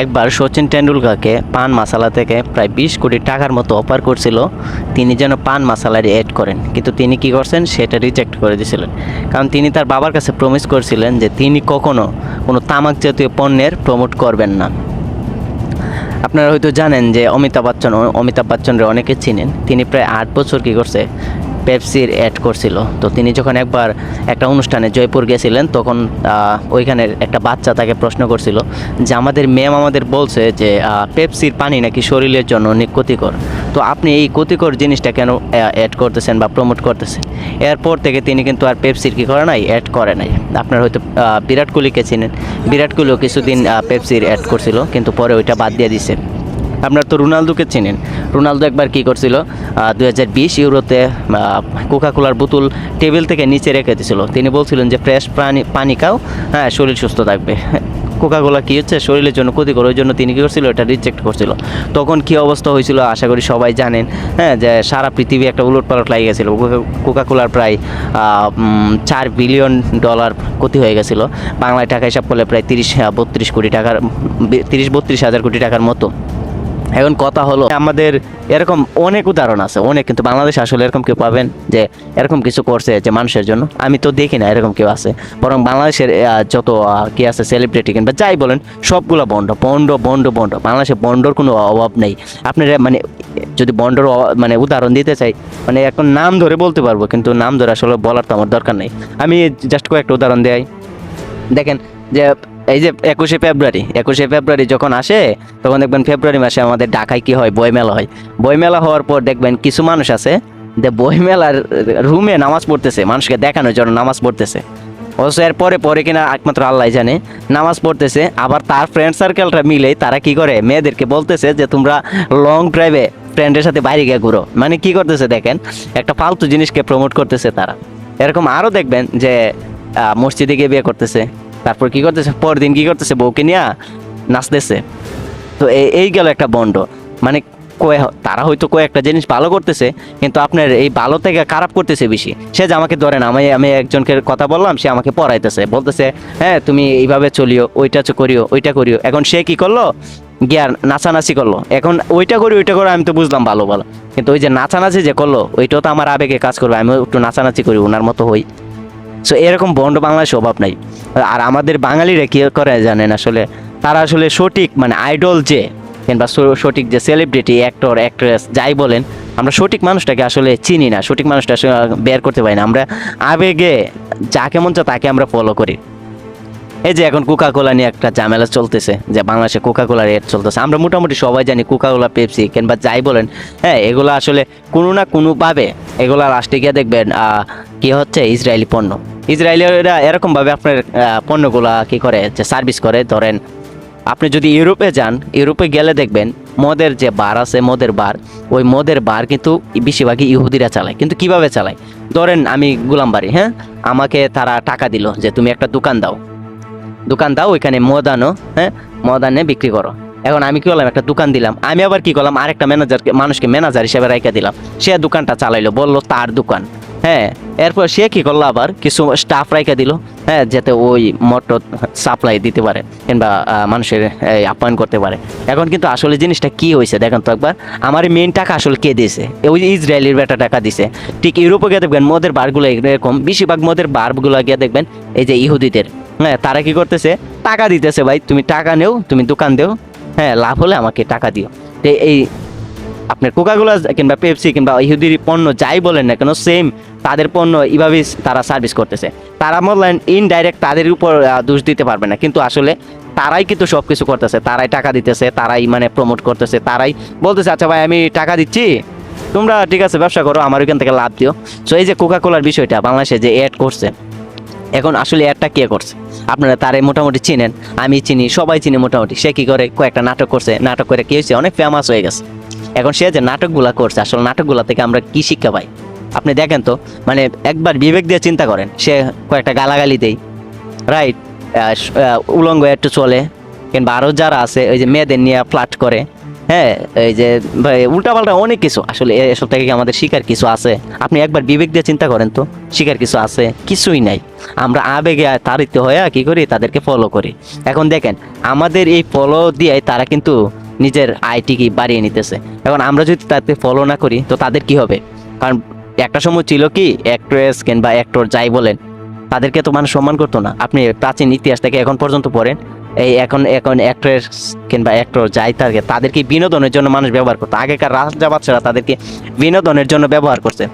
একবার সচিন টেন্ডুলকারকে পান মশালা থেকে প্রায় 20 কোটি টাকার মতো অফার করছিল তিনি যেন পান মশালার অ্যাড করেন, কিন্তু তিনি কি করছেন সেটা রিজেক্ট করে দিয়েছিলেন। কারণ তিনি তার বাবার কাছে প্রমিস করেছিলেন যে তিনি কখনো কোনো তামাক জাতীয় পণ্যের প্রমোট করবেন না। আপনারা হয়তো জানেন যে অমিতাভ বচ্চনরে অনেকে চিনেন। তিনি প্রায় 8 বছর কী করছে পেপসির অ্যাড করছিল। তো তিনি যখন একবার একটা অনুষ্ঠানে জয়পুর গেছিলেন তখন ওইখানের একটা বাচ্চা তাকে প্রশ্ন করছিল যে আমাদের ম্যাম আমাদের বলছে যে পেপসির পানি নাকি শরীরের জন্য অনেক ক্ষতিকর, তো আপনি এই ক্ষতিকর জিনিসটা কেন অ্যাড করতেছেন বা প্রমোট করতেছেন। এরপর থেকে তিনি কিন্তু আর পেপসির কী করে নাই, অ্যাড করে নাই। আপনারা হয়তো বিরাট কোহলিকে চিনেন। বিরাট কোহলিও কিছুদিন পেপসির অ্যাড করছিল, কিন্তু পরে ওইটা বাদ দিয়ে দিছে। আপনার তো রোনালদোকে চেনেন। রোনালদো একবার কী করছিল, 2020 ইউরোতে কোকাকোলার বোতল টেবিল থেকে নিচে রেখে দিয়েছিল। তিনি বলছিলেন যে ফ্রেশ পানি খাও, হ্যাঁ শরীর সুস্থ থাকবে। কোকাকোলা কী হচ্ছে শরীরের জন্য ক্ষতিকর, ওই জন্য তিনি কী করছিল, এটা রিজেক্ট করছিল। তখন কী অবস্থা হয়েছিল আশা করি সবাই জানেন। হ্যাঁ, যে সারা পৃথিবী একটা উলটপালট লাগিয়ে গেছিলো। কোকাকোলার প্রায় $4 বিলিয়ন ক্ষতি হয়ে গেছিলো। বাংলায় টাকা হিসাব করলে প্রায় 30-32 কোটি টাকার 30-32 হাজার কোটি টাকার মতো। এখন কথা হলো আমাদের এরকম অনেক উদাহরণ আছে অনেক, কিন্তু বাংলাদেশে আসলে এরকম কেউ পাবেন যে এরকম কিছু করছে যে মানুষের জন্য? আমি তো দেখি না এরকম কেউ আছে। বরং বাংলাদেশের যত কি আছে সেলিব্রিটি কিংবা যাই বলেন সবগুলো বন্ড বন্ড বন্ড বন্ড। বাংলাদেশে বন্ডর কোনো অভাব নেই। আপনারা মানে যদি বন্ডর মানে উদাহরণ দিতে চাই, মানে এখন নাম ধরে বলতে পারবো, কিন্তু নাম ধরে আসলে বলার তো আমার দরকার নেই। আমি জাস্ট কয়েকটা উদাহরণ দেই। দেখেন যে এই যে 21শে ফেব্রুয়ারি যখন আসে তখন দেখবেন ফেব্রুয়ারি মাসে আমাদের ঢাকায় কি হয়, বইমেলা হয়। বইমেলা হওয়ার পর দেখবেন কিছু মানুষ আছে যে বইমেলার রুমে নামাজ পড়তেছে, মানুষকে দেখানোর জন্য নামাজ পড়তেছে। অবশ্য এর পরে কিনা একমাত্র আল্লাহ জানে নামাজ পড়তেছে। আবার তার ফ্রেন্ড সার্কেলটা মিলে তারা কি করে, মেয়েদেরকে বলতেছে যে তোমরা লং ড্রাইভে ফ্রেন্ডের সাথে বাইরে গিয়ে ঘুরো। মানে কি করতেছে দেখেন, একটা ফালতু জিনিসকে প্রমোট করতেছে তারা। এরকম আরও দেখবেন যে মসজিদে গিয়ে বিয়ে করতেছে, তারপর কি করতেছে পরদিন কি করতেছে বউকে নিয়ে নাচতেছে। তো এই গেল একটা বন্ড। মানে তারা হয়তো কয়েকটা জিনিস ভালো করতেছে, কিন্তু আপনার এই ভালো থেকে খারাপ করতেছে বেশি। সে যে আমাকে ধরেন, আমি একজনকে কথা বললাম, সে আমাকে পড়াইতেছে, বলতেছে হ্যাঁ তুমি এইভাবে চলিও, ওইটা করিও, ওইটা করিও। এখন সে কি করলো, গিয়ার নাচানাচি করলো। এখন ওইটা করি আমি তো বুঝলাম ভালো, কিন্তু ওই যে নাচানাচি যে করলো ওইটাও তো আমার আবেগে কাজ করবে, আমি একটু নাচানাচি করি ওনার মতো হই। সো এরকম বন্ড বাংলাদেশে অভাব নাই। আর আমাদের বাঙালিরা কী করে জানেন, আসলে তারা আসলে সঠিক মানে আইডল যে কিংবা সঠিক যে সেলিব্রিটি অ্যাক্টর অ্যাক্ট্রেস যাই বলেন, আমরা সঠিক মানুষটাকে আসলে চিনি না, সঠিক মানুষটা আসলে বের করতে পারি না। আমরা আবেগে যাকে মন চায় তাকে আমরা ফলো করি। এই যে এখন কোকাকোলা নিয়ে একটা ঝামেলা চলতেছে, যে বাংলাদেশে কোকাকোলার এড চলতেছে। আমরা মোটামুটি সবাই জানি কোকাকোলা, পেপসি কিংবা যাই বলেন, হ্যাঁ এগুলো আসলে কোনো না কোনোভাবে এগুলা লাস্টে গিয়ে দেখবেন কি হচ্ছে, ইসরায়েলি পণ্য। ইসরায়েলিরা এরকমভাবে আপনার পণ্যগুলা কি করে, যে সার্ভিস করে। ধরেন আপনি যদি ইউরোপে যান, ইউরোপে গেলে দেখবেন মদের যে বার আছে, মদের বার, ওই মদের বার কিন্তু বেশিরভাগই ইহুদিরা চালায়। কিন্তু কিভাবে চালায়, ধরেন আমি গোলামবাড়ি, হ্যাঁ আমাকে তারা টাকা দিল যে তুমি একটা দোকান দাও, ওইখানে মদ আনো, হ্যাঁ মদ আনে বিক্রি করো। এখন আমি কি করলাম, একটা দোকান দিলাম। আমি আবার কি করলাম, আরেকটা মানুষকে ম্যানেজার হিসেবে রেখে দিলাম। সে দোকানটা চালাইলো, বললো তার দোকান, হ্যাঁ। এরপর সে কি করলো, আবার কিছু স্টাফ রেখে দিল, হ্যাঁ, যাতে ওই মদ সাপ্লাই দিতে পারে কিংবা মানুষের আপ্যায়ন করতে পারে। এখন কিন্তু আসলে জিনিসটা কি হয়েছে দেখেন তো একবার, আমার মেইন টাকা আসলে কে দিয়েছে, ওই ইসরায়েলির বেটা টাকা দিছে। ঠিক ইউরোপে গিয়ে দেখবেন মদের বারগুলো এরকম, বেশিরভাগ মদের বারগুলো গিয়ে দেখবেন এই যে ইহুদিদের, হ্যাঁ তারা কি করতেছে, টাকা দিতেছে, ভাই তুমি টাকা নেও, তুমি দোকান দেও, হ্যাঁ লাভ হলে আমাকে টাকা দিও। তো এই আপনার কোকাকোলা কিংবা পেপসি কিংবা ইহুদির পণ্য যাই বলেন না কেন, সেম তাদের পণ্য এইভাবেই তারা সার্ভিস করতেছে। তারা বললেন ইনডাইরেক্ট তাদের উপর দোষ দিতে পারবে না, কিন্তু আসলে তারাই কিন্তু সব কিছু করতেছে, তারাই টাকা দিতেছে, তারাই মানে প্রমোট করতেছে, তারাই বলতেছে আচ্ছা ভাই আমি টাকা দিচ্ছি, তোমরা ঠিক আছে ব্যবসা করো, আমার ওইখান থেকে লাভ দিও। সো এই যে কোকাকোলার বিষয়টা বাংলাদেশে যে অ্যাড করছে, এখন আসলে অ্যাডটা কে করছে, আপনারা তারে মোটামুটি চিনেন, আমি চিনি, সবাই চিনি মোটামুটি। সে কি করে, কয়েকটা নাটক করছে, নাটক করে কি হয়েছে, অনেক ফেমাস হয়ে গেছে। এখন সে যে নাটকগুলা করছে, আসলে নাটকগুলা থেকে আমরা কি শিক্ষা পাই আপনি দেখেন তো। মানে একবার বিবেক দিয়ে চিন্তা করেন, সে কয়েকটা গালাগালি দেয়, রাইট, উলঙ্গ একটু চলে, কিংবা আরও যারা আছে ওই যে মেয়েদের নিয়ে ফ্লাট করে, হ্যাঁ এই যে উল্টাপাল্টা অনেক কিছু। আসলে এসব থেকে কি আমাদের শিকার কিছু আছে? আপনি একবার বিবেক দিয়ে চিন্তা করেন তো, শিকার কিছু আছে? কিছুই নাই। আমরা আবেগে তাড়িত হয়ে কি করি, তাদেরকে ফলো করি। এখন দেখেন আমাদের এই ফলো দিয়ে তারা কিন্তু নিজের আইটি কি বাড়িয়ে নিতেছে। এখন আমরা যদি তাদের ফলো না করি তো তাদের কি হবে? কারণ একটা সময় ছিল কি অ্যাক্ট্রেস কিংবা অ্যাক্টর যাই বলেন, তাদেরকে তো মানুষ সম্মান করতো না। আপনি প্রাচীন ইতিহাস থেকে এখন পর্যন্ত পড়েন, এই এখন এখন অ্যাক্ট্রেস কিংবা অ্যাক্টর যাই থাকে তাদেরকে বিনোদনের জন্য মানুষ ব্যবহার করতো। আগেকার রাজা বাদশারা তাদেরকে বিনোদনের জন্য ব্যবহার করছে,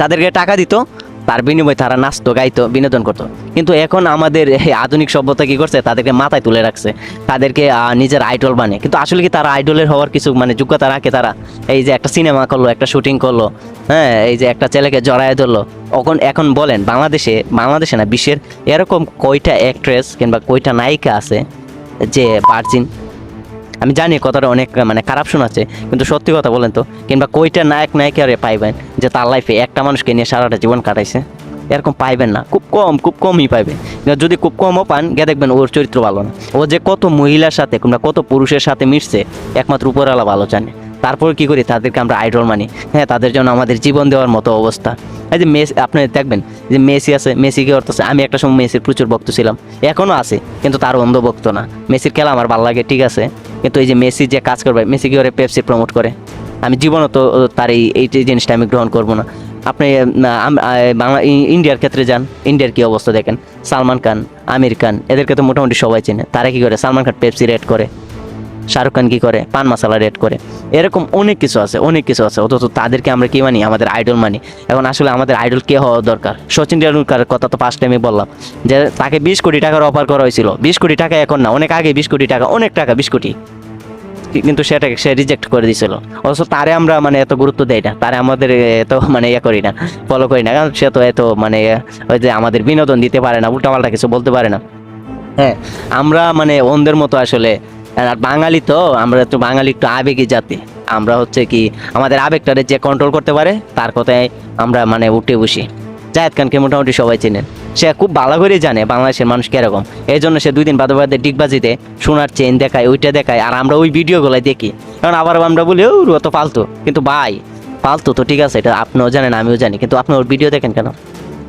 তাদেরকে টাকা দিত, তার বিনিময়ে তারা নাচতো, গাইতো, বিনোদন করতো। কিন্তু এখন আমাদের এই আধুনিক সভ্যতা কি করছে, তাদেরকে মাথায় তুলে রাখছে, তাদেরকে নিজের আইডল বানে। কিন্তু আসলে কি তারা আইডলের হওয়ার কিছু মানে যোগ্যতা রাখে? তারা এই যে একটা সিনেমা করলো, একটা শুটিং করলো, হ্যাঁ, এই যে একটা ছেলেকে জড়ায় ধরলো, এখন বলেন বাংলাদেশে না বিশ্বের এরকম কয়টা অ্যাক্ট্রেস কিংবা কয়টা নায়িকা আছে যে ভার্জিন? আমি জানি কথাটা অনেক মানে খারাপ শোনাচ্ছে, কিন্তু সত্যি কথা বলেন তো, কিংবা কয়টা নায়ক নায়িকারে পাইবেন যে তার লাইফে একটা মানুষকে নিয়ে সারাটা জীবন কাটাইছে? এরকম পাইবেন না, খুব কমই পাইবেন। যদি খুব কমও পান, গিয়ে দেখবেন ওর চরিত্র ভালো না। ও যে কত মহিলার সাথে কিংবা কত পুরুষের সাথে মিশছে একমাত্র উপরওয়ালা ভালো জানে। তারপর কি করি, তাদেরকে আমরা আইডল মানি। হ্যাঁ, তাদের জন্য আমাদের জীবন দেওয়ার মতো অবস্থা। এই যে মেসি, আপনি দেখবেন যে মেসি আছে, মেসি কি করতেছে? আমি একটা সময় মেসির প্রচুর ভক্ত ছিলাম, এখনও আছে, কিন্তু তার অন্ধ ভক্ত না। মেসির খেলা আমার ভালো লাগে, ঠিক আছে, কিন্তু এই যে মেসি যে কাজ করবে, মেসি কি করে পেপসি প্রমোট করে? আমি জীবনও তো তার এই জিনিসটা আমি গ্রহণ করবো না। আপনি বাংলা ইন্ডিয়ার ক্ষেত্রে যান, ইন্ডিয়ার কি অবস্থা দেখেন। সালমান খান, আমির খান, এদেরকে তো মোটামুটি সবাই চেনে। তারা কি করে? সালমান খান পেপসি রেড করে, শাহরুখ খান কি করে? পান মশলা রেড করে। এরকম অনেক কিছু আছে, অনেক কিছু আছে, অথচ তাদেরকে আমরা কি মানি? আমাদের আইডল মানি। এখন আসলে আমাদের আইডল কে হওয়া দরকার? সচিন টেন্ডুলকারের কথা তো ফার্স্ট টাইমে বললাম, যে তাকে 20 কোটি টাকার অফার করা হয়েছিল। 20 কোটি টাকা এখন না, অনেক আগে 20 কোটি টাকা, অনেক টাকা, 20 কোটি, কিন্তু সেটাকে সে রিজেক্ট করে দিয়েছিল। অথচ তারে আমরা মানে এত গুরুত্ব দেই না, তারে আমাদের এত মানে ইয়ে করি না, ফলো করি না, কারণ সে তো এত মানে ওই যে আমাদের বিনোদন দিতে পারে না, উল্টাপাল্টা কিছু বলতে পারে না। হ্যাঁ, আমরা মানে অন্ধের মতো আসলে। আর বাঙালি তো, আমরা তো বাঙালি একটু আবেগী জাতি। আমরা হচ্ছে কি আমাদের আবেগটারে যে কন্ট্রোল করতে পারে তার কথায় আমরা মানে উঠে বসি। জায়েদ খানকে মোটামুটি সবাই চেনেন, সে খুব ভালো করেই জানে বাংলাদেশের মানুষ কিরকম। এই জন্য সে 2 দিন বাদে বাদে ডিগবাজিতে সোনার চেইন দেখায়, ওইটা দেখায়, আর আমরা ওই ভিডিওগুলাই দেখি। কারণ আবার আমরা বলি ও তো ফালতু, কিন্তু ভাই ফালতু তো ঠিক আছে, এটা আপনিও জানেন আমিও জানি, কিন্তু আপনি ওর ভিডিও দেখেন কেন?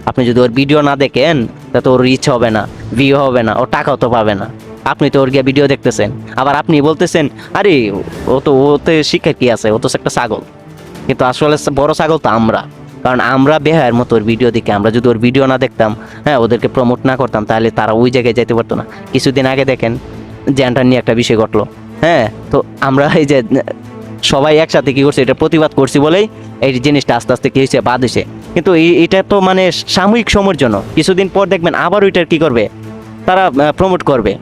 আপনি যদি ওর ভিডিও না দেখেন তা তো ওর রিচ হবে না, ভিউ হবে না, ওর টাকাও তো পাবে না। আপনি তো ওর গিয়ে ভিডিও দেখতেছেন, আবার আপনি বলতেছেন আরে ওতে শিক্ষা কি আছে, ও তো একটা ছাগল। কিন্তু আসলে বড় ছাগল তো আমরা, কারণ আমরা বেহায়ের মতো ওর ভিডিও দেখি। আমরা যদি ওর ভিডিও না দেখতাম, হ্যাঁ, ওদেরকে প্রমোট না করতাম, তাহলে তারা ওই জায়গায় যেতে পারতো না। কিছুদিন আগে দেখেন জ্যানটার নিয়ে একটা বিষয় ঘটলো, হ্যাঁ, তো আমরা এই যে সবাই একসাথে কি করছে, এটা প্রতিবাদ করছি বলেই এই জিনিসটা আস্তে আস্তে কি হয়েছে, বাদ হয়েছে। কিন্তু এটা তো মানে সাময়িক সময়ের জন্য, কিছুদিন পর দেখবেন আবার ওইটার কি করবে, তারা প্রমোট করবে।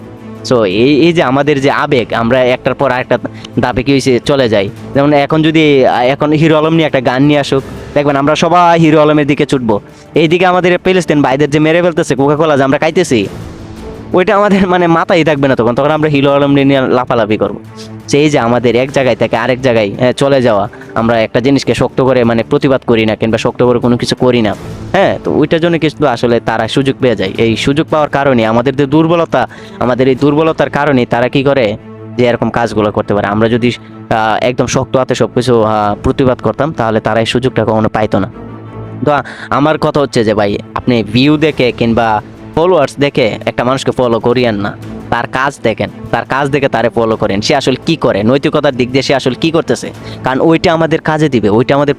সো এই যে আমাদের যে আবেগ, আমরা একটার পর আরেকটা দাবে কি হয়েছে চলে যাই। যেমন এখন যদি এখন হিরো আলম নিয়ে একটা গান নিয়ে আসুক, দেখবেন আমরা সবাই হিরো আলমের দিকে ছুটবো। এইদিকে আমাদের প্যালেস্টাইন ভাইদের যে মেরে ফেলতেছে কোকা কোলা, যে আমরা খাইতেছি, ওইটা আমাদের মানে মাথায় থাকবে না। তখন আমরা হিরো আলম নিয়ে লাফালাফি করবো। সেই যে আমাদের এক জায়গায় থেকে আরেক জায়গায় চলে যাওয়া, আমরা একটা জিনিসকে শক্ত করে মানে প্রতিবাদ করি না, কিংবা শক্ত করে কোনো কিছু করি না, হ্যাঁ, তো ওইটার জন্য কিন্তু আসলে তারা সুযোগ পেয়ে যায়। এই সুযোগ পাওয়ার কারণে আমাদের যে দুর্বলতা, আমাদের এই দুর্বলতার কারণে তারা কি করে যে এরকম কাজগুলো করতে পারে। আমরা যদি একদম শক্ত হাতে সব কিছু প্রতিবাদ করতাম, তাহলে তারা এই সুযোগটা কখনো পাইতো না। তো আমার কথা হচ্ছে যে ভাই, আপনি ভিউ দেখে কিংবা ফলোয়ার্স দেখে একটা মানুষকে ফলো করিয়েন না, তার কাজ দেখেন, তার কাজ দেখে তারে ফলো করেন, সে আসলে কি করে, নৈতিকতার দিক দিয়ে সে আসলে কি করতেছে। কারণ ওইটা আমাদের কাজে দিবে, ওইটা আমাদের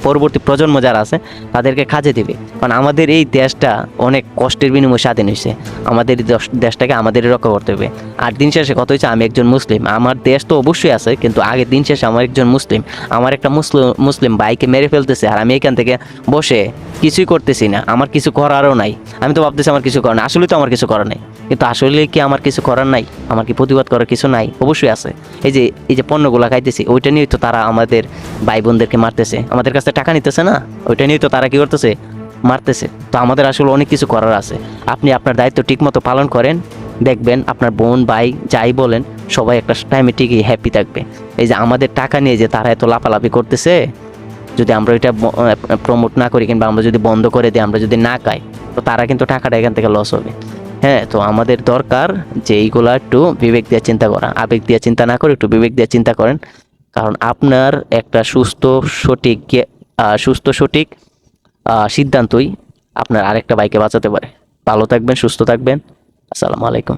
পরবর্তী প্রজন্ম যারা আছে তাদেরকে কাজে দিবে। কারণ আমাদের এই দেশটা অনেক কষ্টের বিনিময়ে স্বাধীন হয়েছে, আমাদের এই দেশটাকে আমাদেরই রক্ষা করতে হবে। আর দিন শেষে কথা হচ্ছে, আমি একজন মুসলিম, আমার দেশ তো অবশ্যই আছে, কিন্তু আগের দিন শেষে আমার একজন মুসলিম, আমার একটা মুসলিম ভাইকে মেরে ফেলতেছে, আর আমি এখান থেকে বসে কিছুই করতেছি না, আমার কিছু করারও নাই। আমি তো ভাবতেছি আমার কিছু করার নাই, আসলে তো আমার কিছু করার নাই, কিন্তু আসলে কি আমার কিছু করার নাই? আমার কি প্রতিবাদ করার কিছু নাই? অবশ্যই আছে। এই যে পণ্যগুলো খাইতেছি, ওইটা নিয়েই তো তারা আমাদের ভাই বোনদেরকে মারতেছে, আমাদের কাছে টাকা নিতেছে না, ওইটা নিয়েই তো তারা কি করতেছে, মারতেছে। তো আমাদের আসলে অনেক কিছু করার আছে। আপনি আপনার দায়িত্ব ঠিকমতো পালন করেন, দেখবেন আপনার বোন ভাই যাই বলেন সবাই একটা টাইমে ঠিকই হ্যাপি থাকবে। এই যে আমাদের টাকা নিয়ে যে তারা এত লাফালাফি করতেছে, যদি আমরা ওইটা প্রমোট না করি কিংবা আমরা যদি বন্ধ করে দিই, আমরা যদি না খাই, তো তারা কিন্তু টাকাটা এখান থেকে লস হবে। হ্যাঁ, তো আমাদের দরকার যে এইগুলা একটু বিবেক দিয়ে চিন্তা করা, আবেগ দিয়ে চিন্তা না করে একটু বিবেক দিয়ে চিন্তা করেন। কারণ আপনার একটা সুস্থ সঠিক সিদ্ধান্তই আপনার আরেকটা ভাইকে বাঁচাতে পারে। ভালো থাকবেন, সুস্থ থাকবেন। আসসালামু আলাইকুম।